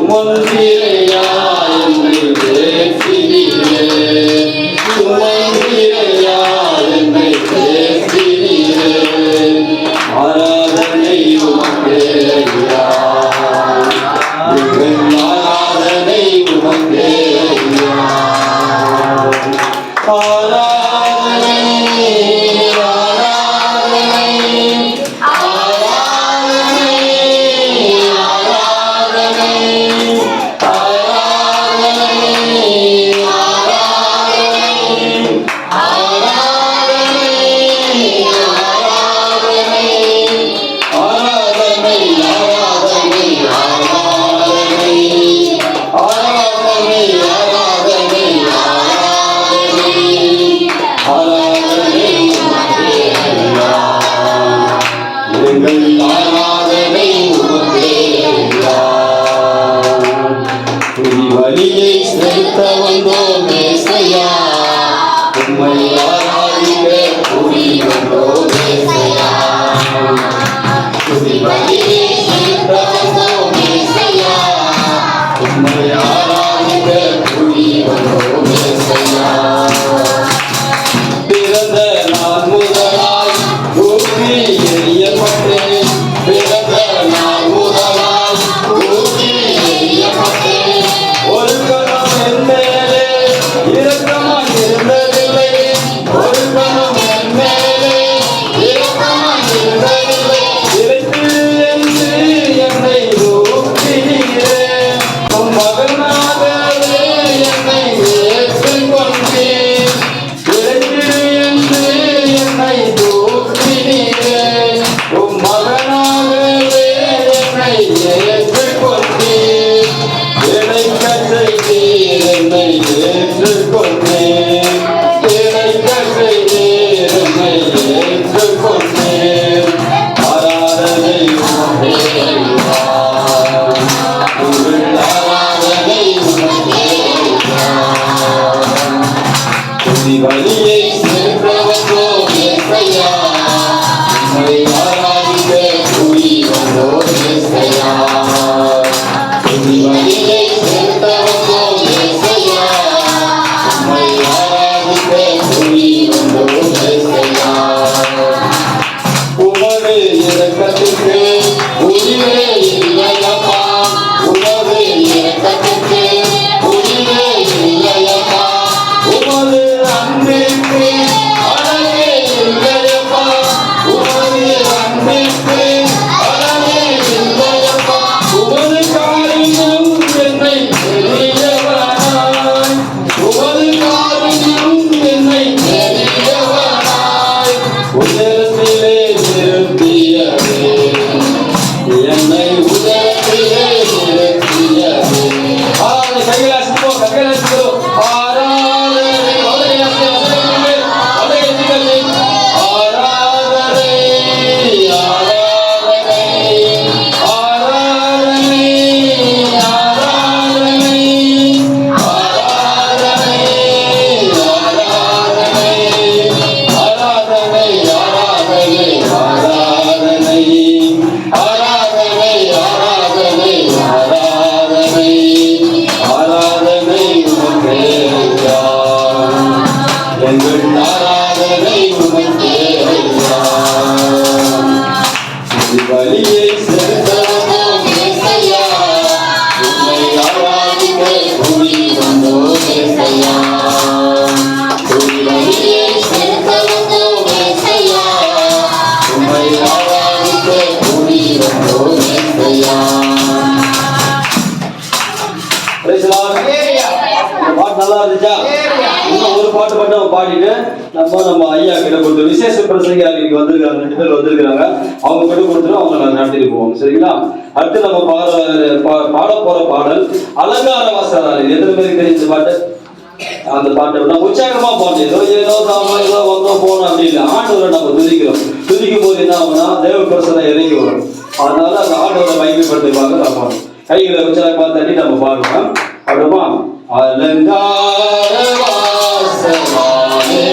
சுமந்திரையா என்னை தேற்றினீரே, சுமந்திரையா என்னை தேற்றினீரே. ஆராதனை உமக்கே ஐயா, ஆராதனை உமக்கே ஐயா. ஆராதனை வழியை செலுத்த வந்தோம் ஏசையா, உம்மை ஆராதிக்க கூடி வந்தோம் ஏசையா. வழியை செலுத்த வந்தோம் ஏசையா, உம்மை ஆராதிக்க கூடி வந்தோம் ஏசையா. பிறந்த நாள் முதலாய் ஊற்றி எறியப்பட்டேன், பிறந்த நாள் முதலாய் ஊற்றி எறியப்பட்டேன். ஒரு கணம் என் மேலே இரக்கமாய் இருந்ததில்லை, ஒரு கணம் என் மேலே இரக்கமாய் இருந்ததில்லை. இறைத்திரு என்று என்னை ஊற்றினீரே, உம் மகனாகவே என்னை ஏற்றுக்கொண்டீர். இறைத்திரு என்று என்னை ஊற்றினீரே, உம் மகனாகவே என்னை ஏற்றுக்கொண்டீர். என்னை ஏற்றுக்கொண்டேன், இறைக்கட்டை என்னை ஏற்றுக்கொண்டேன். ஆராதனை உமக்கே ஐயா, உங்கள் ஆராதனை உமக்கே ஐயா. துதி வழியை செலுத்த வந்தோம் ஏசையா, உம்மை ஆராதிக்க கூடி வந்தோம் ஏசையா. துதி வழியை செலுத்த வந்தோம் ஏசையா, உம்மை ஆராதிக்க கூடி வந்தோம் ஏசையா. உமது இரக்கத்திற்கு உயிரே இல்லையப்பா, உமது இரக்கத்திற்கு உயிரே இல்லையப்பா, உமது அன்பிற்கு அளவே இல்லையப்பா, உமது அன்பிற்கு அளவே இல்லையப்பா. உமது காரியம் என்னை பெரியவனாய், உமது காரியம் என்னை பெரியவனாய் உயரத்திலே நிறுத்தியதே, என்னை உயரத்திலே நிறுத்தியதே. கைகளாசிப்போம், கைகளாசிப்போம். ஆராதனை ஆராதனை ஆராதனை ஆராதனை ஆராதனை ஆராதனை ஆராதனை ஆராதனை ஆராதனை ஆராதனை ஆராதனை ஆராதனை ஆராதனை உமக்கே ஐயா, எங்கள் ஆராதனை உமக்கே ஐயா. வழியை செலுத்த வந்தோம் ஏசையா, உம்மை ஆராதிக்க கூடி வந்தோம் ஏசையா. வழியை செலுத்த வந்தோம் ஏசையா, உம்மை ஆராதிக்க கூடி வந்தோம் ஏசையா. பாட்டு நல்லா இருந்துச்சா? இன்னும் ஒரு பாட்டு மட்டும் பாடிட்டு நம்ம ஐயா கிட்ட கொடுத்து விசேஷ பிரசங்கியார் இன்னைக்கு வந்திருக்காங்க, 2 பேர் வந்திருக்காங்க. அவங்க கிட்ட கொடுத்துட்டு அவங்க நடத்திட்டு போவோம், சரிங்களா? அடுத்து நம்ம பாட போற பாடல் அலங்கார வாசகர். எத்தனை பேருக்கு தெரியும் இந்த பாட்டு? அந்த பாட்டை விட உற்சாகமா பாடணும். ஏதோ தாம ஏதோ வந்தோம் போனோம் அப்படின்னு ஆண்டவரை நம்ம துதிக்கிறோம். துதிக்கும் போது என்ன ஆகும்னா தேவ பிரசன்னம் இறங்கி வரும். அதனால அந்த ஆண்டவரை மகிமைப்படுத்துவாங்க. நம்ம கைகளை உற்சாகமா தட்டி நம்ம பாடுவோம். அப்படிமா? அலங்கார வாசகரே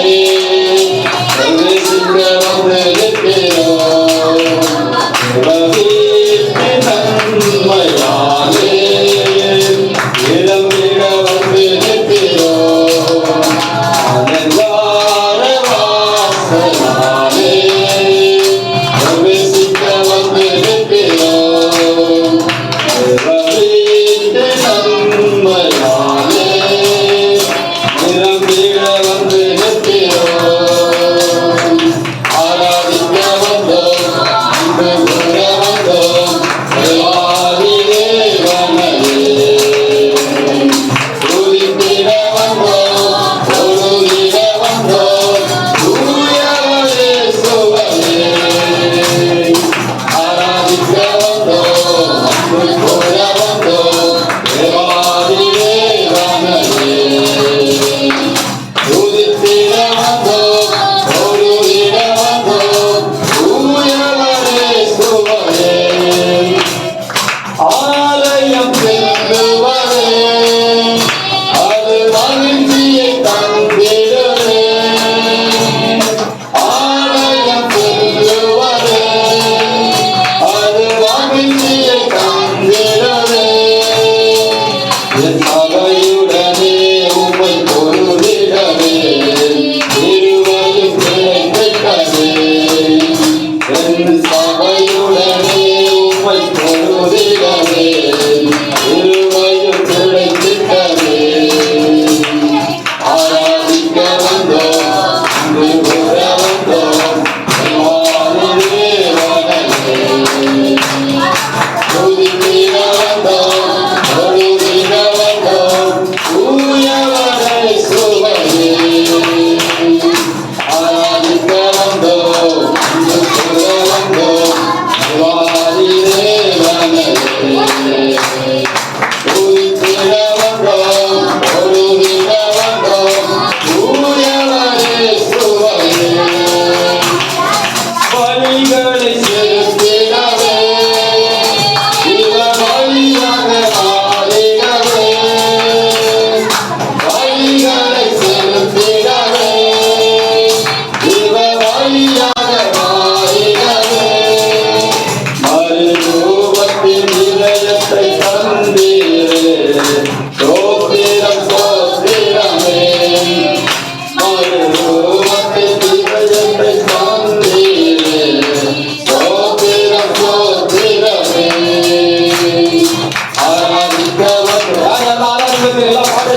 நன்மையாலே ஆலயம் செல்லுவரே அது மகிழ்ச்சியை தந்திடுவே. ஆலயம் செல்லுவரே அது மகிழ்ச்சியை தந்திடுவே. என் சபையுடனே உம்மை பொருளிடவே இருவரும் கிடைத்ததே. என் சபையுடனே உம்மை பொருளிடவே இருவரும் கிடைத்ததே. ஆராதிக்க வந்தோம் அங்கு கூற வந்தோம் வானிலே வானலே. துதித்திட வந்தோம் தொழுதிட வந்தோம் தூயவரை சுவையே. ஆராதிக்க வந்தோம் அங்கு கூற வந்தோம் வானிலே வானலே. துதித்திட வந்தோம் தொழுதிட வந்தோம் தூயவரை சுவையே. பலிகளை செலுத்திடவே இவர் வழியாக மாறிடவே. பலிகளை செலுத்திடவே இவர் வழியாக மாறிடவே. மறுரூபத்தின் இதயத்தை தந்தீரே ஸ்தோத்திரம் ஸ்தோத்திரமே. மறுரூபத்தின் இதயத்தை தந்தீரே ஸ்தோத்திரம் ஸ்தோத்திரமே. ஆராதிக்க வந்து யாரெல்லாம் ஆராதிக்கிறது எல்லாம் பாடு.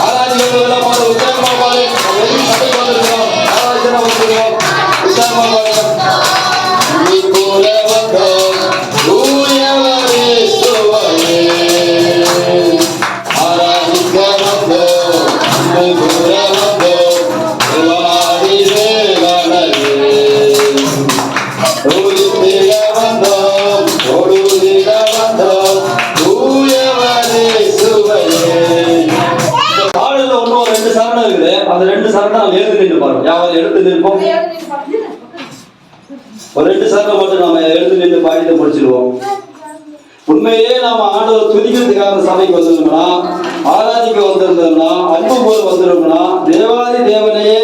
ஆராதிக்கிறது எல்லாம் பாடு. உற்சாகமா பாடு. நம்ம சபை வந்திருக்கிறோம். ஆராதிக்க வந்திருக்கிறோம். உற்சாகமா பாடுங்க. நீ கூட வந்தோம் தூயவரே சுவையே. ஆராதிக்க வந்தோம் அங்கு கூட வந்தோம் வானிலே வானலே. துதித்திட வந்தோம் தொழுதிட வந்தோம் தூயவரே சுவையே. இந்த பாடல்ல ஒன்றும் ஒரு 2 சரணம் இருக்குது. அந்த 2 சரணம் நம்ம எழுந்து நின்று பாருங்க. யாவது எடுத்து நிற்போம். ஒரு 2 சரணம் மட்டும் நாம எழுந்து நின்று பாடிட்டு முடிச்சிடுவோம். உண்மையே நாம ஆண்டவர் துதிக்கிறதுக்காக சபைக்கு வந்திருந்தோம்னா, ஆராதிக்க வந்திருந்தோம்னா, அன்பு போல வந்திருந்தோம்னா, தேவாதி தேவனையே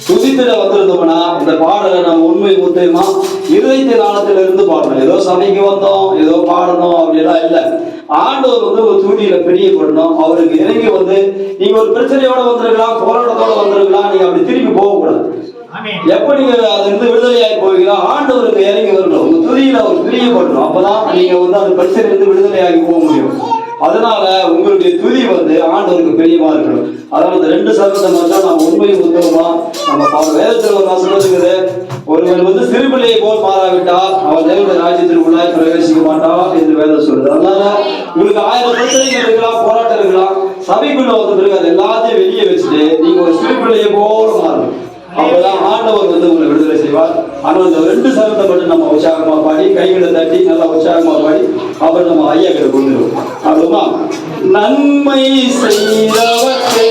துதித்திட வந்திருந்தோம்னா, இந்த பாடலை நம்ம உண்மை முத்தையுமா இருதயத்தின் ஆழத்துல இருந்து பாடணும். ஏதோ சபைக்கு வந்தோம் ஏதோ பாடணும் அப்படிலாம் இல்லை. ஆண்டவர் வந்து ஒரு துதியில பிரியப்படணும். அவருக்கு இறங்கி வந்து நீங்க ஒரு பிரச்சனையோட வந்திருக்கலாம், போராட்டத்தோட வந்திருக்கலாம், நீங்க அப்படி திருப்பி போகக்கூடாது. எப்ப நீங்க அது இருந்து விடுதலையாகி போவீங்களோ ஆண்டவருக்கு இறங்கி வரணும். உங்க துதியில அவர் பிரியப்படணும். அப்பதான் நீங்க வந்து அந்த பிரச்சனை இருந்து விடுதலையாகி போக முடியும். அதனால உங்களுடைய துதி வந்து ஆண்டவருக்கு பிரியமா இருக்கணும். அதனால இந்த 2 சரணத்தை மட்டும் நம்ம உண்மையை உத்தவமா நம்ம வேதத்துல ஒரு வசனம் இருக்குது. ஒருவன் வந்து சிறுபிள்ளையை போல் மாறாவிட்டால் அவன் தேவனுடைய ராஜ்யத்திற்குள்ளாய் பிரவேசிக்க மாட்டான் என்று வேதம் சொல்லுது. அதனால உங்களுக்கு 1000 பிரச்சனைகள் இருக்கலாம், போராட்டம் இருக்கலாம். சபைக்குள்ள வந்த பிறகு அது எல்லாத்தையும் வெளியே வச்சுட்டு நீங்க ஒரு சிறுபிள்ளையை போல மாறணும். அப்பதான் ஆண்டவர் வந்து உங்களை விடுதலை செய்வார். ஆனால் இந்த 2 சரணத்தை மட்டும் நம்ம உற்சாகமா பாடி கைகளை தட்டி நல்லா உற்சாகமா பாடி அப்புறம் நம்ம ஐயா கிட்ட கொண்டுருவோம். அதுமா நன்மை செய்தவர்க்கே